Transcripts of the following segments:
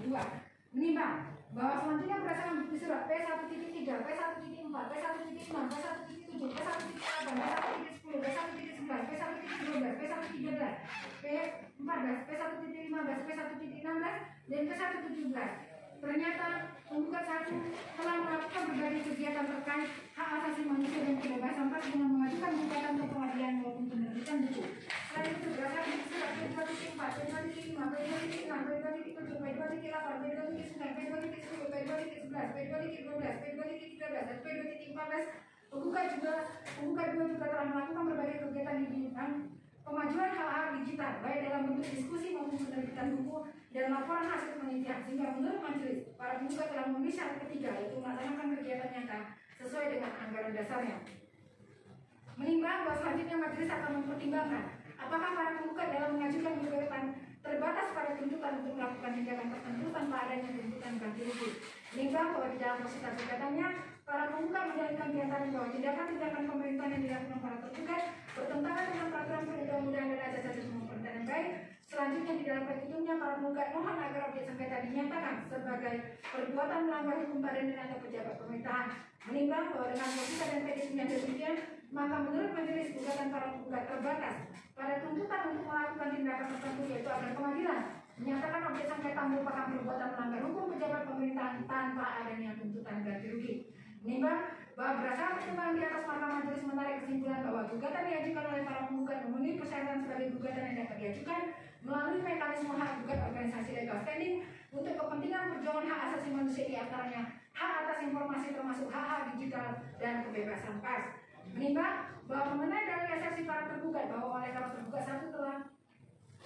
kedua. Menimbang bahwa selanjutnya berdasarkan bukti surat P1.3, P1.4, P1.6, P1.7, P1.8, P1.10, P1.11, P1.12, P1.13, P14, P1.15, P1.16, dan P1.17. Ternyata penggugat satu telah melakukan berbagai kegiatan terkait hak asasi manusia dan kebebasan pers dengan mengajukan gugatan ke pengadilan maupun penerbitan buku. Selain itu berdasarkan surat P2.4, P2.5, P2.6, P2.7, P2.8, P2.9, P2.10, P2.11, P2.12, P2.13, dan P2.14, penggugat dua juga telah melakukan berbagai kegiatan di bidang pemajuan hak-hak digital, baik dalam bentuk diskusi maupun penerbitan buku dan laporan hasil penelitian, sehingga menurut majelis, para penggugat telah memenuhi syarat ketiga, yaitu melaksanakan kegiatan nyata sesuai dengan anggaran dasarnya. Menimbang bahwa selanjutnya majelis akan mempertimbangkan apakah para penggugat dalam mengajukan gugatan terbatas pada tuntutan untuk melakukan tindakan tertentu tanpa adanya tuntutan ganti rugi. Menimbang bahwa di dalam proses gugatannya, para penggugat mendalilkan diantaranya bahwa tindakan-tindakan pemerintahan yang dilakukan para tergugat bertentangan dengan peraturan perundang-undangan dan asas-asas pemerintahan yang baik. Selanjutnya di dalam petitumnya, para penggugat mohon agar objek sengketa dinyatakan sebagai perbuatan melanggar hukum badan dan atau pejabat pemerintahan. Menimbang bahwa dengan logika dan petitumnya demikian, maka menurut majelis gugatan para penggugat terbatas pada tuntutan untuk melakukan tindakan tertentu, yaitu agar pengadilan menyatakan objek sengketa merupakan perbuatan melanggar hukum pejabat pemerintahan tanpa adanya tuntutan ganti rugi. Menimbang bahwa berdasarkan pertimbangan di atas, maka majelis menarik kesimpulan bahwa gugatan diajukan oleh para penggugat memenuhi persyaratan sebagai gugatan yang dapat diajukan melalui mekanisme hak gugat organisasi legal standing untuk kepentingan perjuangan hak asasi manusia, di antaranya hak atas informasi termasuk hak-hak digital dan kebebasan pers. Menimbang bahwa mengenai dalil eksepsi para tergugat bahwa oleh para tergugat satu telah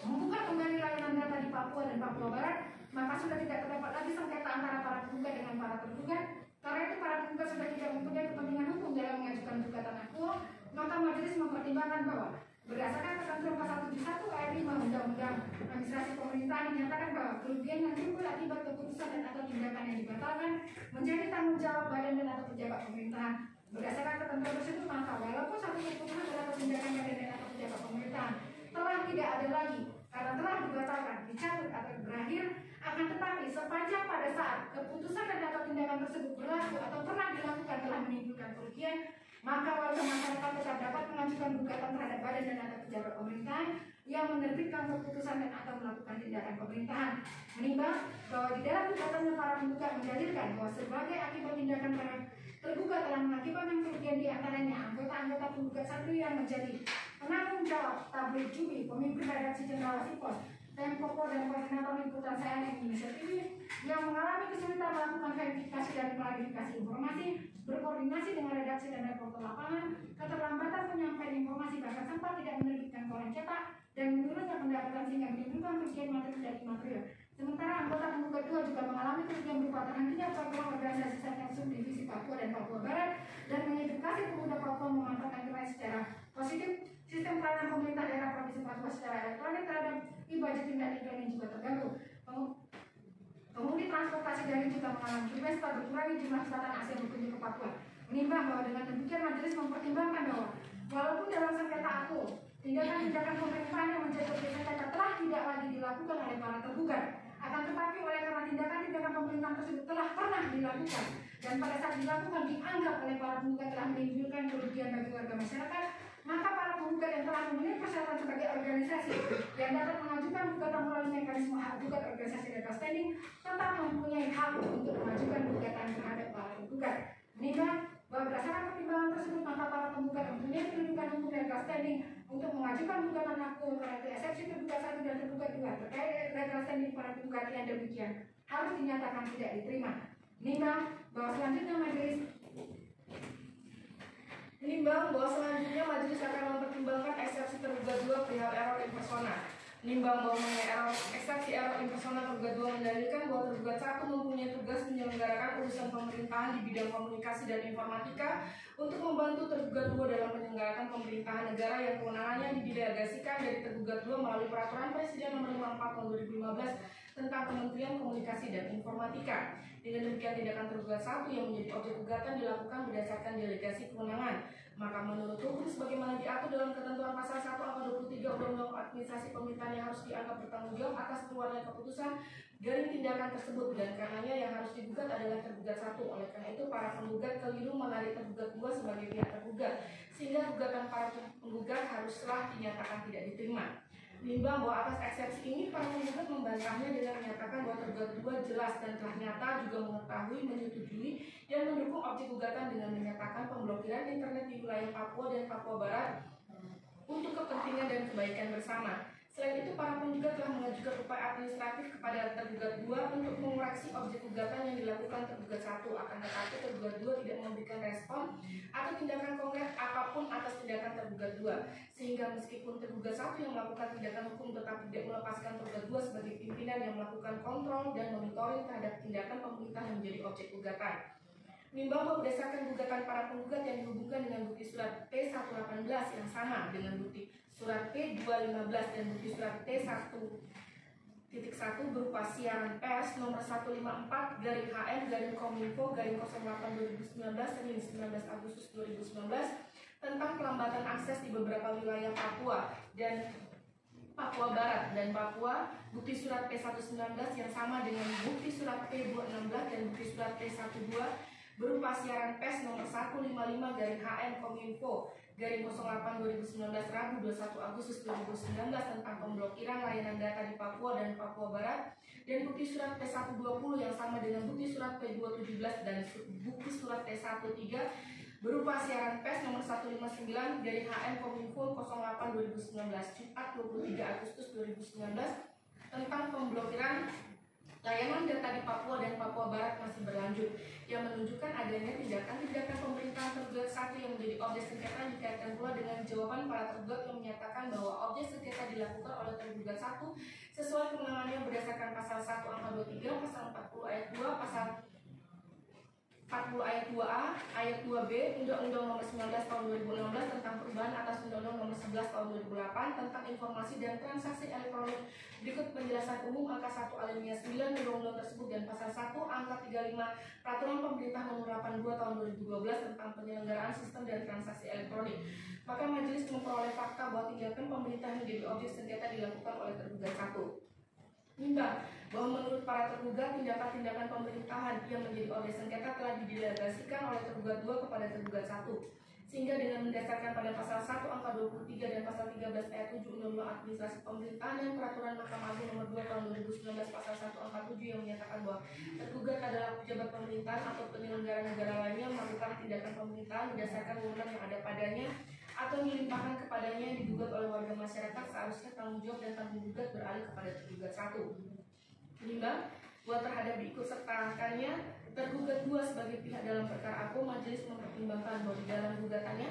membuka kembali layanan data di Papua dan Papua Barat, maka sudah tidak terdapat lagi sengketa antara para penggugat dengan para tergugat. Karena itu para penggugat sudah tidak mempunyai kepentingan hukum dalam mengajukan gugatan akuo, maka majelis mempertimbangkan bahwa berdasarkan ketentuan pasal 71 ayat 5 Undang-Undang Administrasi Pemerintahan dinyatakan bahwa kerugian yang timbul akibat keputusan dan atau tindakan yang dibatalkan menjadi tanggung jawab badan dan atau pejabat pemerintahan. Berdasarkan ketentuan tersebut, maka walaupun satu keputusan adalah tindakan badan dan atau pejabat pemerintahan telah tidak ada lagi karena telah dibatalkan, dicabut atau berakhir, akan tetapi sepanjang pada saat keputusan dan atau tindakan tersebut berlaku atau pernah dilakukan telah menimbulkan kerugian, maka warga masyarakat tetap dapat mengajukan gugatan terhadap badan dan atau pejabat pemerintahan yang menerbitkan keputusan dan atau melakukan tindakan pemerintahan. Menimbang bahwa di dalam gugatannya para penggugat mendalilkan bahwa sebagai akibat tindakan para tergugat telah mengakibatkan kerugian, di antaranya anggota-anggota penggugat satu yang menjadi penanggung jawab tabloid Jubi, pemimpin redaksi Cendrawasih Pos, Tempo dan koordinator liputan CNN Indonesia TV yang mengalami kesulitan melakukan verifikasi dan klarifikasi informasi, berkoordinasi dengan redaksi dan reporter lapangan, keterlambatan penyampaian informasi bahkan sempat tidak menerbitkan koran cetak, dan menurunnya pendapatan sehingga menimbulkan kerugian materi dan imaterial. Sementara anggota penggugat dua juga mengalami kerugian berupa terhentinya program organisasi Satgas Subdivisi Papua dan Papua Barat dan mengedukasi pemuda Papua memanfaatkan internet secara positif, sistem pelayanan pemerintah daerah Provinsi Papua secara elektronik terhadap e-budgeting dan e-planning juga terganggu. Pengemudi transportasi daring juga mengalami kerugian setelah berkurangnya jumlah wisatawan asing berkunjung ke Papua. Menimbang bahwa dengan demikian majelis mempertimbangkan bahwa walaupun dalam sengketa akuo, tindakan-tindakan pemerintahan yang menjadi objek sengketa telah tidak lagi dilakukan oleh para tergugat, akan tetapi oleh karena tindakan-tindakan pemerintahan tersebut telah pernah dilakukan dan pada saat dilakukan dianggap oleh para penggugat telah menimbulkan kerugian bagi warga masyarakat, maka para penggugat yang telah memenuhi persyaratan sebagai organisasi yang dapat mengajukan gugatan melalui mekanisme hak gugat organisasi legal standing tetap mempunyai hak untuk mengajukan gugatan terhadap para penggugat. Menimbang bahwa berdasarkan pertimbangan tersebut, maka para penggugat mempunyai kedudukan hukum legal standing untuk mengajukan gugatan akuo karena itu eksepsi tergugat satu dan tergugat dua terkait legal standing para penggugat yang demikian harus dinyatakan tidak diterima. Menimbang bahwa selanjutnya majelis akan mempertimbangkan eksepsi tergugat dua perihal error in persona. Menimbang bahwa mengenai eksepsi error in persona, tergugat dua mendalilkan bahwa tergugat satu mempunyai tugas menyelenggarakan urusan pemerintahan di bidang komunikasi dan informatika untuk membantu tergugat dua dalam menyelenggarakan pemerintahan negara yang kewenangannya didelegasikan dari tergugat dua melalui peraturan Presiden Nomor 54 Tahun 2015 tentang Kementerian Komunikasi dan Informatika. Dengan demikian tindakan tergugat satu yang menjadi objek gugatan dilakukan berdasarkan delegasi kewenangan. Maka menurut hukum sebagaimana diatur dalam ketentuan pasal 1 angka 23 Undang-Undang Administrasi Pemerintahan yang harus dianggap bertanggung jawab atas keluarnya keputusan dari tindakan tersebut, dan karenanya yang harus digugat adalah tergugat 1. Oleh karena itu para penggugat keliru menarik tergugat 2 sebagai pihak tergugat, sehingga gugatan para penggugat haruslah dinyatakan tidak diterima. Menimbang bahwa atas eksepsi ini, para penggugat membantahnya dengan menyatakan bahwa tergugat 2 jelas dan telah nyata juga mengetahui, menyetujui, dan mendukung objek gugatan dengan menyatakan pemblokiran internet di wilayah Papua dan Papua Barat untuk kepentingan dan kebaikan bersama. Selain itu, para penggugat telah mengajukan upaya administratif kepada tergugat 2 untuk mengoreksi objek gugatan yang dilakukan tergugat 1. Akan tetapi tergugat 2 tidak memberikan respon atau tindakan konkret apapun atas tindakan tergugat 2, sehingga meskipun tergugat 1 yang melakukan tindakan hukum tetap tidak melepaskan tergugat 2 sebagai pimpinan yang melakukan kontrol dan monitoring terhadap tindakan pemerintah yang menjadi objek gugatan. Menimbang bahwa berdasarkan gugatan para penggugat yang dihubungkan dengan bukti surat P118 yang sama dengan bukti surat P215 dan bukti surat T1.1 berupa siaran pers nomor 154-HM-Kominfo-08-2019 Senin 19 Agustus 2019 tentang pelambatan akses di beberapa wilayah Papua dan Papua Barat dan Papua, bukti surat P119 yang sama dengan bukti surat P216 dan bukti surat P12 berupa siaran pers nomor 155-Kominfo-08-2019 Rabu 21 Agustus 2019 tentang pemblokiran layanan data di Papua dan Papua Barat, dan bukti surat P120 yang sama dengan bukti surat P217 dan bukti surat T13 berupa siaran pers nomor 159-HM Kominfo 08-2019 Jumat 23 Agustus 2019 tentang pemblokiran layanan data di Papua dan Papua Barat masih berlanjut, yang menunjukkan adanya tindakan-tindakan pemerintahan tergugat 1 yang menjadi objek sengketa dikaitkan pula dengan jawaban para tergugat yang menyatakan bahwa objek sengketa dilakukan oleh tergugat 1 sesuai kewenangannya berdasarkan pasal 1 angka 23, pasal 40 ayat 2, pasal 40 ayat 2A, ayat 2B, Undang-Undang Nomor 19 Tahun 2016 tentang perubahan atas Undang-Undang Nomor 11 Tahun 2008 tentang informasi dan transaksi elektronik. Berikut penjelasan umum angka 1 alinea 9 Undang-Undang tersebut dan pasal 1 angka 35 Peraturan Pemerintah Nomor 82 Tahun 2012 tentang penyelenggaraan sistem dan transaksi elektronik. Maka majelis memperoleh fakta bahwa tindakan pemerintah menjadi objek sengketa dilakukan oleh tergugat 1. Menimbang bahwa menurut para tergugat tindakan-tindakan pemerintahan yang menjadi objek sengketa telah didelegasikan oleh tergugat 2 kepada tergugat 1, sehingga dengan mendasarkan pada pasal 1 angka 23 dan pasal 13 ayat 7 Undang-Undang Administrasi Pemerintahan dan Peraturan Mahkamah Agung Nomor 2 Tahun 2019 pasal 1 angka 7 yang menyatakan bahwa tergugat adalah pejabat pemerintahan atau penyelenggara negara lainnya melakukan tindakan pemerintahan berdasarkan wewenang yang ada padanya atau dilimpahkan kepadanya yang digugat oleh warga masyarakat, seharusnya tanggung jawab dan tanggung gugat beralih kepada tergugat 1. Menimbang bahwa terhadap diikutsertakannya tergugat 2 sebagai pihak dalam perkara aku, majelis mempertimbangkan bahwa di dalam gugatannya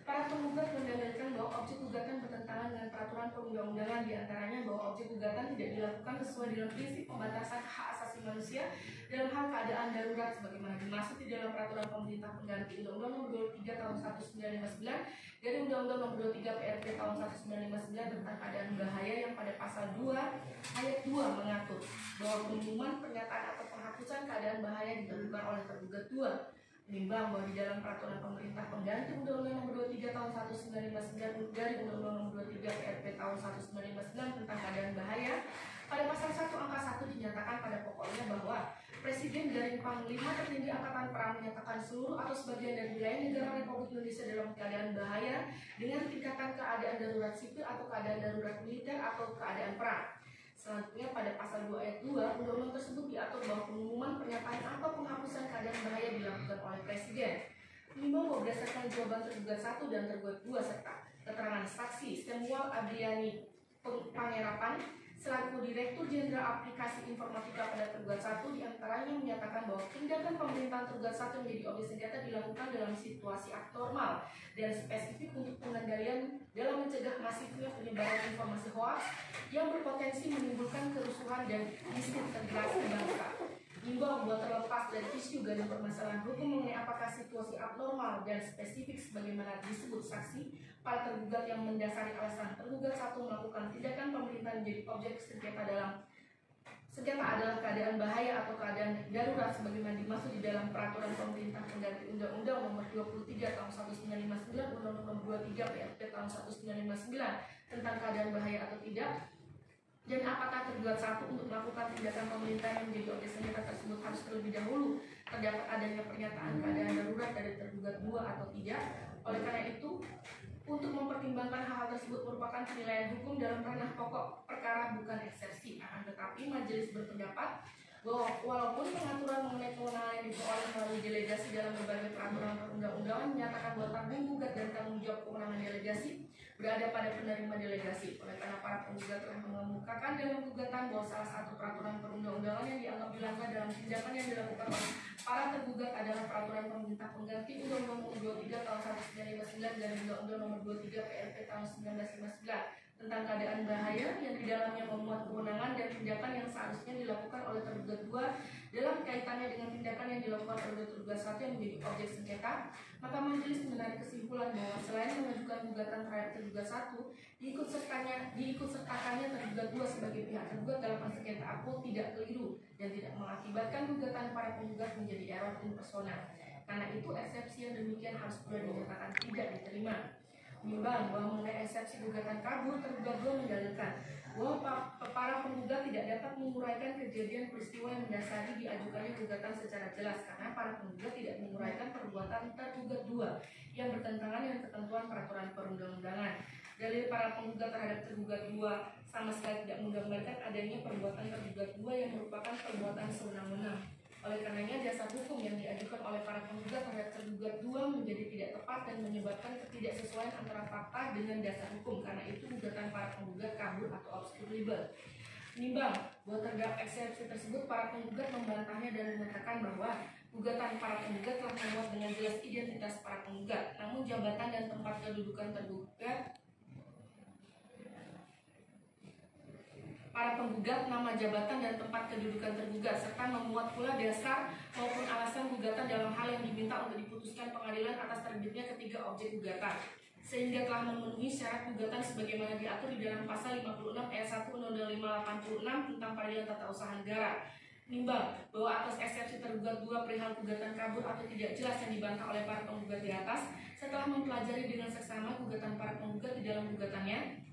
para penggugat mendalilkan bahwa objek gugatan bertentangan dengan peraturan perundang-undangan, diantaranya bahwa objek gugatan tidak dilakukan sesuai dengan prinsip pembatasan hak asasi manusia dalam hal keadaan darurat sebagaimana dimaksud di dalam peraturan pemerintah pengganti Undang-Undang Nomor 23 Tahun 1959 dari Undang-Undang Nomor 23 PRT Tahun 1959 tentang keadaan bahaya yang pada pasal 2 ayat 2 mengatur bahwa pengumuman, pernyataan atau penghapusan keadaan bahaya dilakukan oleh tergugat 2. Menimbang bahwa di dalam peraturan pemerintah pengganti Undang-Undang Nomor 23 Tahun 1959 dari Undang-Undang Nomor 23 PRT Tahun 1959 tentang keadaan bahaya, pada pasal 1 angka 1 dinyatakan pada pokoknya bahwa Presiden dari Panglima Tertinggi Angkatan Perang menyatakan seluruh atau sebagian dari wilayah negara Republik Indonesia dalam keadaan bahaya dengan tingkatan keadaan darurat sipil atau keadaan darurat militer atau keadaan perang. Selanjutnya pada pasal 2 ayat 2 undang-undang tersebut diatur bahwa pengumuman, pernyataan atau penghapusan keadaan bahaya dilakukan oleh Presiden. Menimbang bahwa berdasarkan jawaban tergugat 1 dan tergugat 2 serta keterangan saksi Samuel Adriani Pangerapan selaku Direktur Jenderal Aplikasi Informatika pada tergugat 1 diantaranya menyatakan bahwa tindakan pemerintahan tergugat 1 menjadi objek sengketa dilakukan dalam situasi abnormal dan spesifik untuk pengendalian dalam mencegah masifnya penyebaran informasi hoaks yang berpotensi menimbulkan kerusuhan dan disintegrasi bangsa. Imbau bahwa terlepas dari isu dan permasalahan hukum mengenai apakah situasi abnormal dan spesifik sebagaimana disebut saksi, para tergugat yang mendasari alasan tergugat 1 melakukan tindakan pemerintahan menjadi objek sengketa sengketa adalah keadaan bahaya atau keadaan darurat sebagaimana dimaksud di dalam peraturan pemerintah pengganti Undang-Undang Nomor 23 Tahun 1959, Undang-Undang Nomor 23 PRP Tahun 1959 tentang keadaan bahaya atau tidak, dan apakah tergugat satu untuk melakukan tindakan pemerintah yang menjadi objek sengketa tersebut harus terlebih dahulu terdapat adanya pernyataan keadaan darurat dari tergugat dua atau tidak. Oleh karena itu, untuk mempertimbangkan hal tersebut merupakan penilaian hukum dalam ranah pokok perkara bukan eksepsi. Akan tetapi majelis berpendapat bahwa walaupun pengaturan mengenai kewenangan yang diperoleh melalui delegasi dalam berbagai peraturan perundang-undangan menyatakan bahwa tanggung jawab dan tanggung jawab kewenangan delegasi berada pada penerima delegasi. Oleh karena para penggugat telah mengemukakan dalam gugatan bahwa salah satu peraturan perundang-undangan yang dianggap dilanggar dalam tindakan yang dilakukan oleh para tergugat adalah peraturan pemerintah pengganti Undang-Undang Nomor 23 Tahun 1959 dan Undang-Undang Nomor 23 PRP Tahun 1959 tentang keadaan bahaya yang di dalamnya memuat kewenangan dan tindakan yang seharusnya dilakukan oleh tergugat dua dalam kaitannya dengan tindakan yang dilakukan oleh tergugat satu yang menjadi objek sengketa. Maka majelis menarik kesimpulan bahwa selain mengajukan gugatan terhadap tergugat satu, diikutsertakannya tergugat dua sebagai pihak tergugat dalam sengketa aku tidak keliru dan tidak mengakibatkan gugatan para penggugat menjadi error in persona. Karena itu eksepsi yang demikian harus pula dinyatakan tidak diterima. Menimbang bahwa mengenai eksepsi gugatan kabur, tergugat dua mendalilkan bahwa para penggugat tidak dapat menguraikan kejadian peristiwa yang mendasari diajukannya gugatan secara jelas karena para penggugat tidak menguraikan perbuatan tergugat dua yang bertentangan dengan ketentuan peraturan perundang-undangan. Dalil para penggugat terhadap tergugat dua sama sekali tidak menggambarkan adanya perbuatan tergugat dua yang merupakan perbuatan sewenang-wenang. Oleh karenanya dasar hukum yang diajukan oleh para penggugat terhadap tergugat dua menjadi tidak tepat dan menyebabkan ketidaksesuaian antara fakta dengan dasar hukum. Karena itu gugatan para penggugat kabur atau obscure libel. Menimbang bahwa terdapat eksepsi tersebut, para penggugat membantahnya dan menyatakan bahwa gugatan para penggugat telah memuat dengan jelas identitas para penggugat, namun jabatan dan tempat kedudukan tergugat para penggugat, nama jabatan dan tempat kedudukan tergugat, serta memuat pula dasar maupun alasan gugatan dalam hal yang diminta untuk diputuskan pengadilan atas terbitnya ketiga objek gugatan, sehingga telah memenuhi syarat gugatan sebagaimana diatur di dalam pasal 56 ayat 1 Undang-Undang 586 tentang Peradilan Tata Usaha Negara. Menimbang bahwa atas eksepsi tergugat dua perihal gugatan kabur atau tidak jelas yang dibantah oleh para penggugat di atas, setelah mempelajari dengan seksama gugatan para penggugat di dalam gugatannya,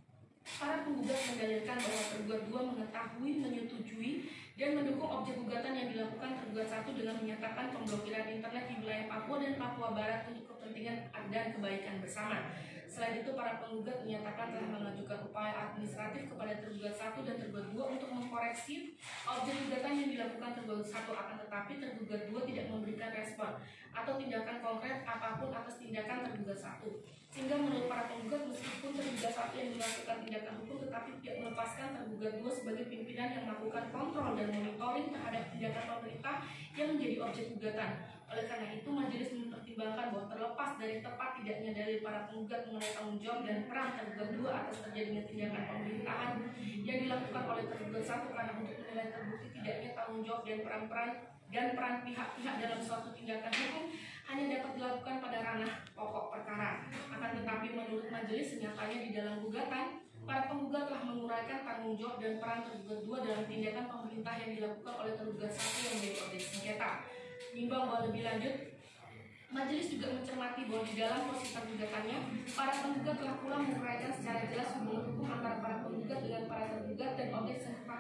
para penggugat mendalilkan bahwa tergugat dua mengetahui, menyetujui, dan mendukung objek gugatan yang dilakukan tergugat satu dengan menyatakan pemblokiran internet di wilayah Papua dan Papua Barat untuk kepentingan dan kebaikan bersama. Selain itu, para penggugat menyatakan telah mengajukan upaya administratif kepada tergugat satu dan tergugat dua untuk mengkoreksi objek gugatan yang dilakukan tergugat satu, akan tetapi tergugat dua tidak memberikan respon atau tindakan konkret apapun atas tindakan tergugat satu. Sehingga menurut para penggugat, meskipun tergugat satu yang melakukan tindakan hukum tetapi tidak melepaskan tergugat dua sebagai pimpinan yang melakukan kontrol dan monitoring terhadap tindakan pemerintah yang menjadi objek gugatan. Oleh karena itu, majelis mempertimbangkan bahwa terlepas dari tepat tidaknya dalil para penggugat mengenai tanggung jawab dan peran tergugat dua atas terjadinya tindakan pemerintahan yang dilakukan oleh tergugat satu, karena untuk menilai terbukti tidaknya tanggung jawab dan peran pihak-pihak dalam suatu tindakan hukum hanya dapat dilakukan pada ranah pokok perkara. Akan tetapi menurut majelis, senyatanya di dalam gugatan, para penggugat telah menguraikan tanggung jawab dan peran tergugat dua dalam tindakan pemerintah yang dilakukan oleh tergugat satu yang menjadi objek sengketa. Menimbang bahwa lebih lanjut, majelis juga mencermati bahwa di dalam proses gugatannya, para penggugat telah pula menguraikan secara jelas hubungan hukum antara para penggugat dengan para tergugat dan objek sengketa,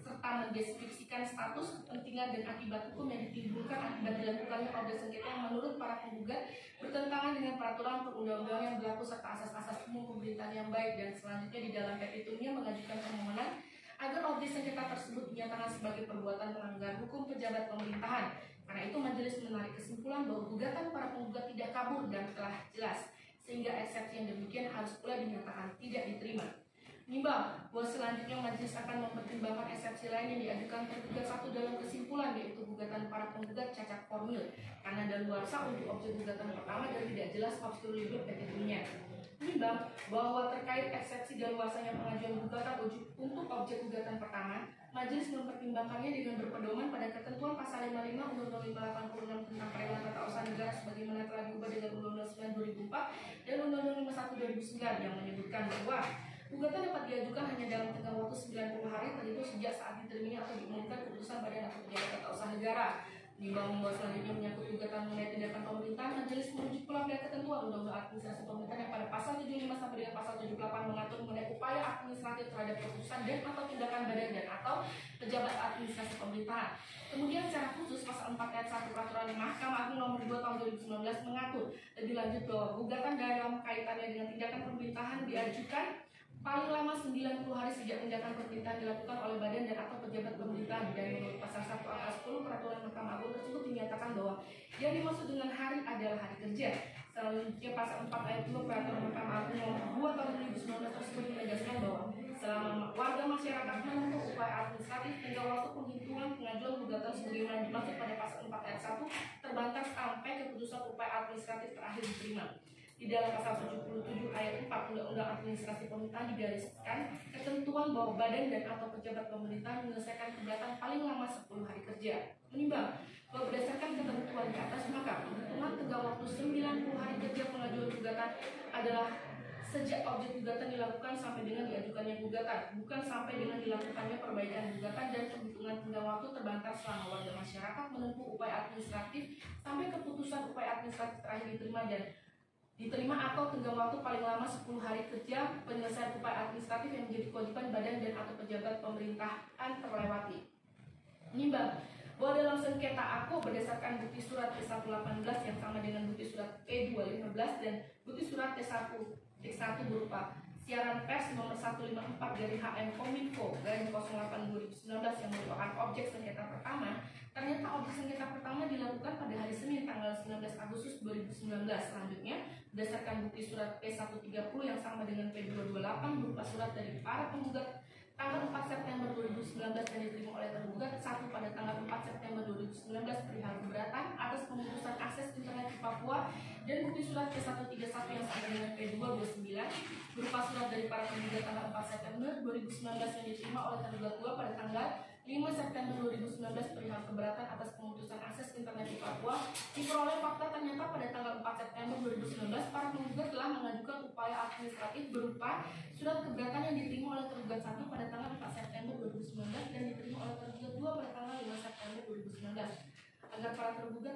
serta mendeskripsikan status, kepentingan, dan akibat hukum yang ditimbulkan akibat dilakukannya objek sengketa yang menurut para penggugat bertentangan dengan peraturan perundang-undangan yang berlaku serta asas-asas umum pemerintahan yang baik. Dan selanjutnya di dalam petitumnya mengajukan permohonan agar objek sengketa tersebut dinyatakan sebagai perbuatan melanggar hukum pejabat pemerintahan. Karena itu majelis menarik kesimpulan bahwa gugatan para penggugat tidak kabur dan telah jelas, sehingga eksepsi yang demikian harus pula dinyatakan tidak diterima. Menimbang bahwa selanjutnya majelis akan mempertimbangkan eksepsi lain yang diajukan tergugat satu dalam kesimpulan, yaitu gugatan para penggugat cacat formil karena daluarsa untuk objek gugatan pertama dan tidak jelas obscure libel petitumnya. Menimbang bahwa terkait eksepsi daluarsanya pengajuan gugatan untuk objek gugatan pertama, majelis mempertimbangkannya dengan berpedoman pada ketentuan pasal 55 Undang-Undang 586 tentang Peradilan Tata Usaha Negara sebagaimana telah diubah dengan Undang-Undang 9 2004 dan Undang-Undang 51 2009 yang menyebutkan bahwa gugatan dapat diajukan hanya dalam tengah waktu 90 hari terhitung sejak saat diterimanya atau diumumkan badan atau pejabat tata usaha negara. Menimbang bahwa selanjutnya menyangkut gugatan mengenai tindakan pemerintah, majelis merujuk pula pada ketentuan Undang-Undang Administrasi Pemerintahan yang pada pasal 75 sampai dengan pasal 78 mengatur mengenai upaya administratif terhadap keputusan dan atau tindakan badan dan atau pejabat administrasi pemerintahan. Kemudian secara khusus pasal 4 ayat 1 peraturan Mahkamah Agung nomor 2 tahun 2019 mengatur lebih lanjut bahwa gugatan dalam kaitannya dengan tindakan pemerintahan diajukan paling lama 90 hari sejak tindakan pemerintahan dilakukan oleh badan dan atau pejabat pemerintahan. Dan menurut pasal 1 angka 10 peraturan Mahkamah Agung tersebut dinyatakan bahwa yang dimaksud dengan hari adalah hari kerja. Selanjutnya pasal 4 ayat 2 peraturan Mahkamah Agung nomor 2 tahun 2019 tersebut menegaskan bahwa selama warga masyarakat menempuh upaya administratif hingga waktu penghitungan pengajuan gugatan sebagaimana dimaksud pada pasal 4 ayat 1 terbantah sampai keputusan upaya administratif terakhir diterima. Di dalam pasal 77 ayat 4 Undang-Undang Administrasi Pemerintahan digariskan ketentuan bahwa badan dan atau pejabat pemerintahan menyelesaikan keberatan paling lama 10 hari kerja. Menimbang bahwa berdasarkan ketentuan di atas, maka penghitungan tenggang waktu 90 hari kerja pengajuan gugatan adalah sejak objek gugatan dilakukan sampai dengan diajukannya gugatan, bukan sampai dengan dilakukannya perbaikan gugatan. Dan penghitungan tenggang waktu terbantah selama warga masyarakat menempuh upaya administratif sampai keputusan upaya administratif terakhir diterima atau tenggang waktu paling lama 10 hari kerja penyelesaian upaya administratif yang menjadi kewajiban badan dan atau pejabat pemerintahan terlewati. Menimbang bahwa dalam sengketa aku berdasarkan bukti surat T118 yang sama dengan bukti surat P215 dan bukti surat T1 berupa siaran pers nomor 154 dari HM Kominfo garing 08 2019 yang merupakan objek sengketa pertama. Ternyata objek sengketa pertama dilakukan pada hari Senin tanggal 19 Agustus 2019. Selanjutnya, berdasarkan bukti surat P130 yang sama dengan P228 berupa surat dari para penggugat tanggal 4 September 2019 dan diterima oleh tergugat 1 pada tanggal 4 September 2019 perihal keberatan atas pemutusan akses internet di Papua, dan bukti surat P131 yang sama dengan P229 berupa surat dari para penggugat tanggal 4 September 2019 yang diterima oleh tergugat 2 pada tanggal 5 September 2019 perihal keberatan atas pemutusan akses internet di Papua. Diperoleh fakta ternyata pada tanggal 4 September 2019 para penggugat telah mengajukan upaya administratif berupa surat keberatan yang diterima oleh tergugat 1 pada tanggal 4 September 2019 dan diterima oleh tergugat 2 pada tanggal 5 September 2019 agar para tergugat